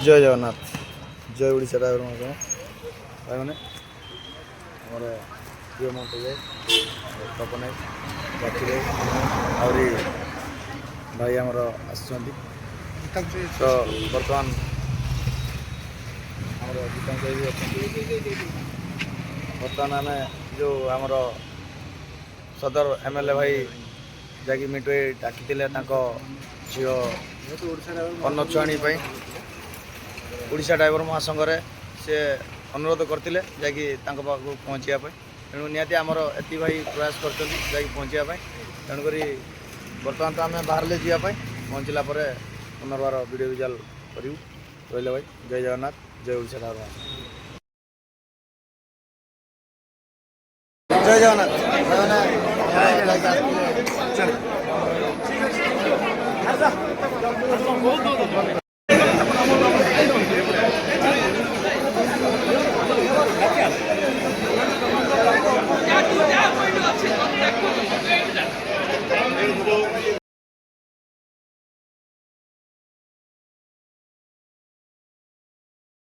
जय जगन्नाथ जय ओडिशा ड्राइवर भाई मैंने आमर प्रिय मंत्री जाए तपन जाति आहरी भाई आमर आस तो बर्तमान आमर गीतांश भाई भी अच्छा बर्तमान आम जो आमर सदर एमएलए भाई जैकि मिटू डाकी झील अन्न छुआणी ओडिशा ड्राइवर महासंघ से अनुरोध करते जैकि पहुँचापी तेणु निहाती आमर एति भाई प्रयास कर पहुँचापी तेणुक बर्तमान तो आम बाहर जावाई पहुँचला पुनर्बार वीडियो विजुआल करूँ रही भाई जय जगन्नाथ जय ओडिशा ड्राइवर महासंघ जय जगन्नाथ।